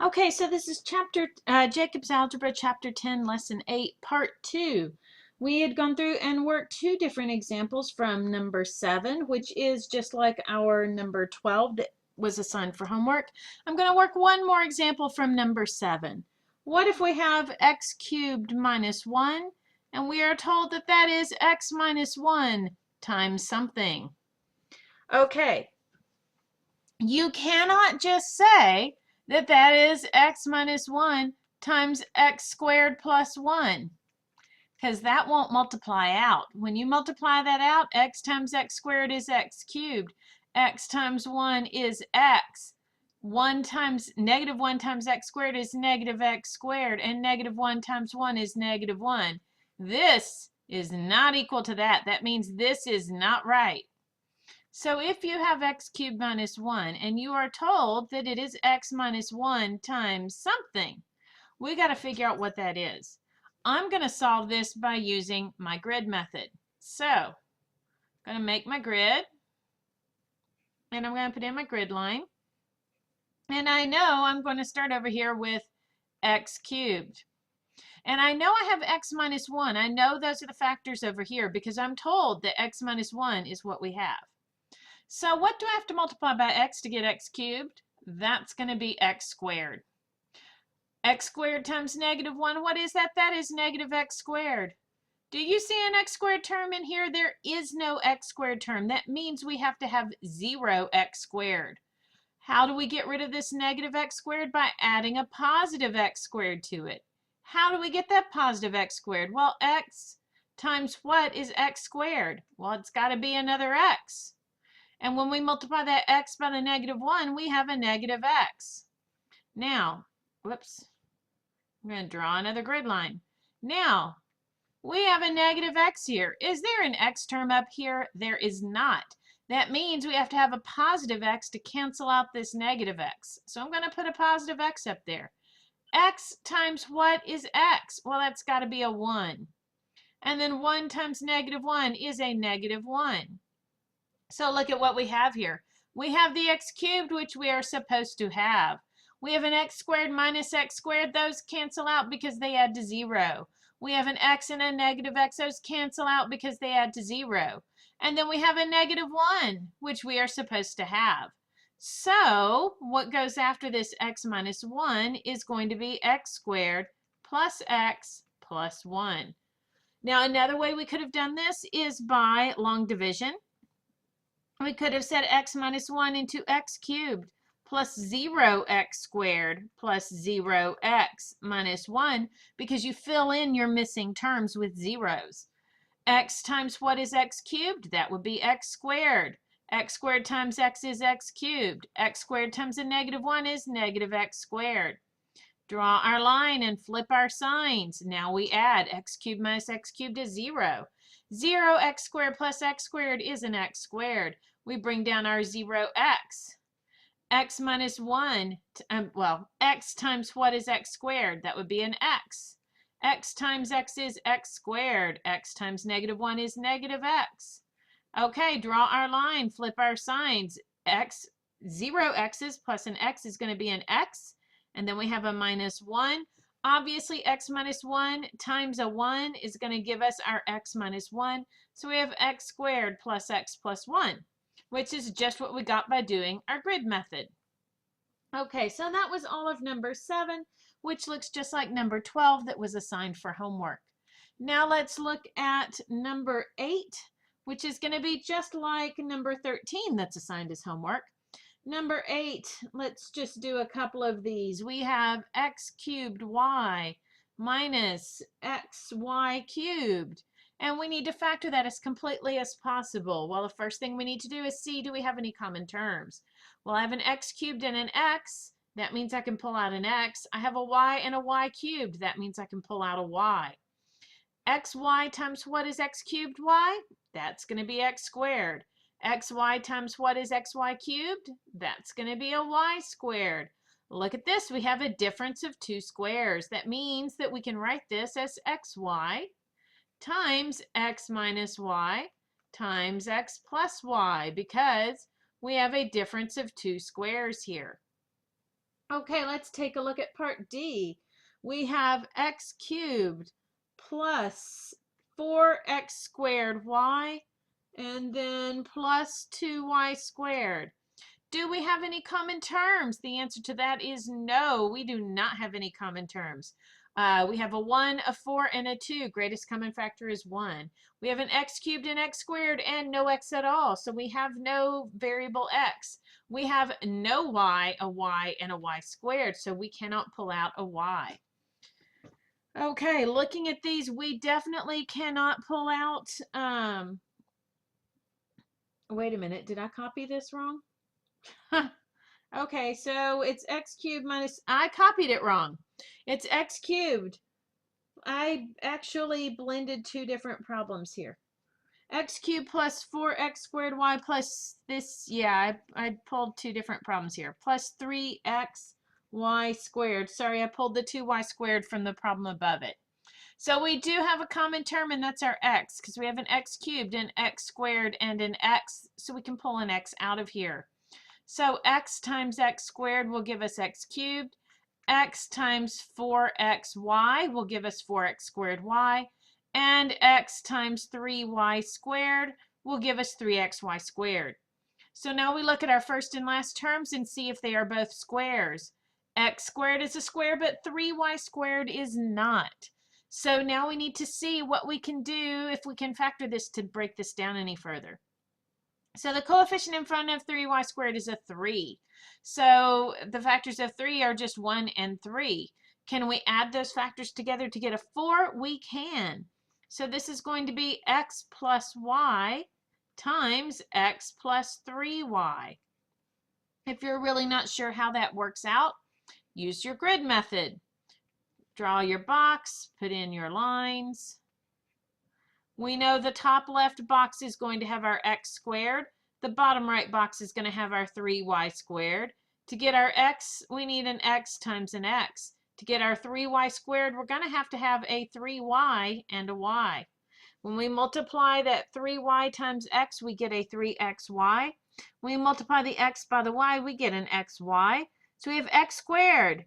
Okay, so this is Jacob's Algebra, Chapter 10, Lesson 8, Part 2. We had gone through and worked two different examples from number 7, which is just like our number 12 that was assigned for homework. I'm going to work one more example from number 7. What if we have x cubed minus 1, and we are told that that is x minus 1 times something? Okay, you cannot just say that that is x minus 1 times x squared plus 1, because that won't multiply out. When you multiply that out, x times x squared is x cubed. X times 1 is x. 1 times negative 1 times x squared is negative x squared, and negative 1 times 1 is negative 1. This is not equal to that. That means this is not right. So if you have x cubed minus 1 and you are told that it is x minus 1 times something, we got to figure out what that is. I'm going to solve this by using my grid method. So I'm going to make my grid, and I'm going to put in my grid line. And I know I'm going to start over here with x cubed. And I know I have x minus 1. I know those are the factors over here because I'm told that x minus 1 is what we have. So what do I have to multiply by x to get x cubed? That's going to be x squared. X squared times negative 1, what is that? That is negative x squared. Do you see an x squared term in here? There is no x squared term. That means we have to have 0 x squared. How do we get rid of this negative x squared? By adding a positive x squared to it. How do we get that positive x squared? Well, x times what is x squared? Well, it's got to be another x. And when we multiply that x by the negative 1, we have a negative x. Now, whoops, I'm going to draw another grid line. Now, we have a negative x here. Is there an x term up here? There is not. That means we have to have a positive x to cancel out this negative x. So I'm going to put a positive x up there. X times what is x? Well, that's got to be a 1. And then 1 times negative 1 is a negative 1. So look at what we have here. We have the x cubed, which we are supposed to have. We have an x squared minus x squared. Those cancel out because they add to 0. We have an x and a negative x. Those cancel out because they add to 0. And then we have a negative 1, which we are supposed to have. So what goes after this x minus 1 is going to be x squared plus x plus 1. Now, another way we could have done this is by long division. We could have said x minus 1 into x cubed plus 0x squared plus 0x minus 1 because you fill in your missing terms with zeros. X times what is x cubed? That would be x squared. X squared times x is x cubed. X squared times a negative 1 is negative x squared. Draw our line and flip our signs. Now we add x cubed minus x cubed is 0. 0x squared plus x squared is an x squared. We bring down our 0x. X minus 1, x times what is x squared? That would be an x. X times x is x squared. X times negative 1 is negative x. Okay, draw our line, flip our signs. 0 x's plus an x is going to be an x. And then we have a minus 1. Obviously, x minus 1 times a 1 is going to give us our x minus 1. So we have x squared plus x plus 1, which is just what we got by doing our grid method. Okay, so that was all of number 7, which looks just like number 12 that was assigned for homework. Now let's look at number 8, which is going to be just like number 13 that's assigned as homework. Number 8, let's just do a couple of these. We have x cubed y minus xy cubed. And we need to factor that as completely as possible. Well, the first thing we need to do is see, do we have any common terms? Well, I have an x cubed and an x. That means I can pull out an x. I have a y and a y cubed. That means I can pull out a y. Xy times what is x cubed y? That's going to be x squared. Xy times what is xy cubed? That's going to be a y squared. Look at this. We have a difference of 2 squares. That means that we can write this as xy times x minus y times x plus y because we have a difference of 2 squares here. Okay, let's take a look at part D. We have x cubed plus 4x squared y, and then plus 2y squared. Do we have any common terms? The answer to that is no, we do not have any common terms. We have a 1, a 4, and a 2. Greatest common factor is 1. We have an x cubed and x squared and no x at all, so we have no variable x. We have no y, a y, and a y squared, so we cannot pull out a y. Okay, looking at these, we definitely cannot pull out, wait a minute, did I copy this wrong? Okay, so it's x cubed minus, I copied it wrong. It's x cubed. I actually blended two different problems here. X cubed plus 4x squared y plus this, yeah, I pulled two different problems here. Plus 3x y squared. Sorry, I pulled the 2y squared from the problem above it. So we do have a common term, and that's our x, because we have an x cubed, an x squared, and an x, so we can pull an x out of here. So x times x squared will give us x cubed. X times 4xy will give us 4x squared y. And x times 3y squared will give us 3xy squared. So now we look at our first and last terms and see if they are both squares. X squared is a square, but 3y squared is not. So now we need to see what we can do if we can factor this to break this down any further. So the coefficient in front of 3y squared is a 3. So the factors of 3 are just 1 and 3. Can we add those factors together to get a 4? We can. So this is going to be x plus y times x plus 3y. If you're really not sure how that works out, use your grid method. Draw your box, put in your lines. We know the top left box is going to have our x squared. The bottom right box is going to have our 3y squared. To get our x, we need an x times an x. To get our 3y squared, we're going to have a 3y and a y. When we multiply that 3y times x, we get a 3xy. When we multiply the x by the y, we get an xy. So we have x squared.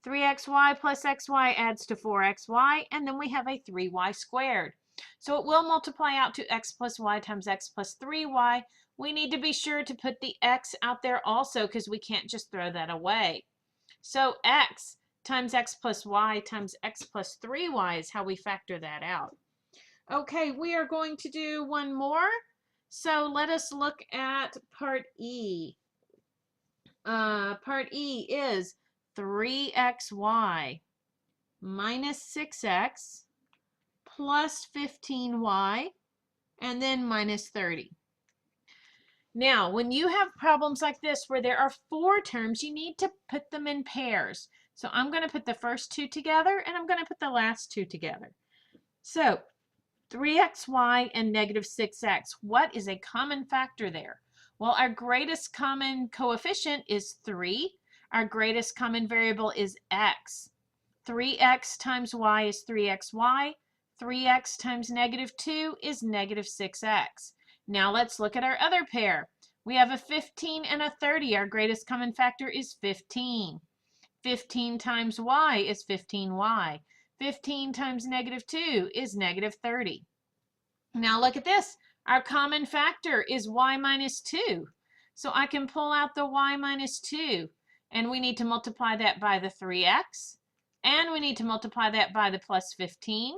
3xy plus xy adds to 4xy, and then we have a 3y squared. So it will multiply out to x plus y times x plus 3y. We need to be sure to put the x out there also because we can't just throw that away. So x times x plus y times x plus 3y is how we factor that out. Okay, we are going to do one more. So let us look at part E. Part E is 3xy minus 6x plus 15y, and then minus 30. Now, when you have problems like this where there are 4 terms, you need to put them in pairs. So I'm going to put the first 2 together, and I'm going to put the last 2 together. So 3xy and negative 6x, what is a common factor there? Well, our greatest common coefficient is 3. Our greatest common variable is x. 3x times y is 3xy. 3x times negative 2 is negative 6x. Now let's look at our other pair. We have a 15 and a 30. Our greatest common factor is 15. 15 times y is 15y. 15 times negative 2 is negative 30. Now look at this. Our common factor is y minus 2. So I can pull out the y minus 2. And we need to multiply that by the 3x. And we need to multiply that by the plus 15.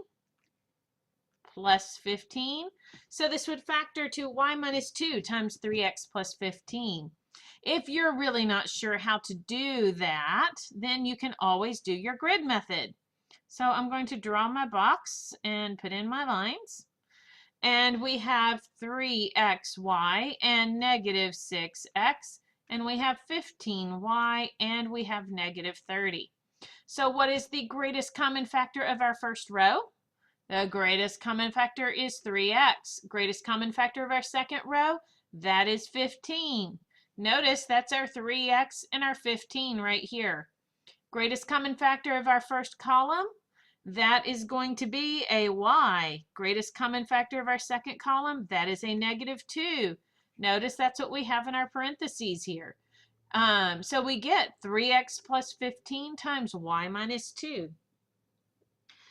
Plus 15. So this would factor to y minus 2 times 3x plus 15. If you're really not sure how to do that, then you can always do your grid method. So I'm going to draw my box and put in my lines. And we have 3xy and negative 6x. And we have 15y and we have negative 30. So what is the greatest common factor of our first row? The greatest common factor is 3x. Greatest common factor of our second row, that is 15. Notice that's our 3x and our 15 right here. Greatest common factor of our first column, that is going to be a y. Greatest common factor of our second column, that is a negative 2. Notice that's what we have in our parentheses here. So we get 3x plus 15 times y minus 2.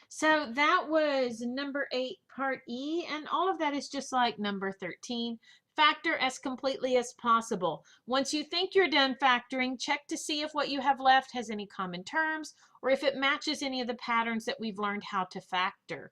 So that was number 8, part E, and all of that is just like number 13. Factor as completely as possible. Once you think you're done factoring, check to see if what you have left has any common terms or if it matches any of the patterns that we've learned how to factor.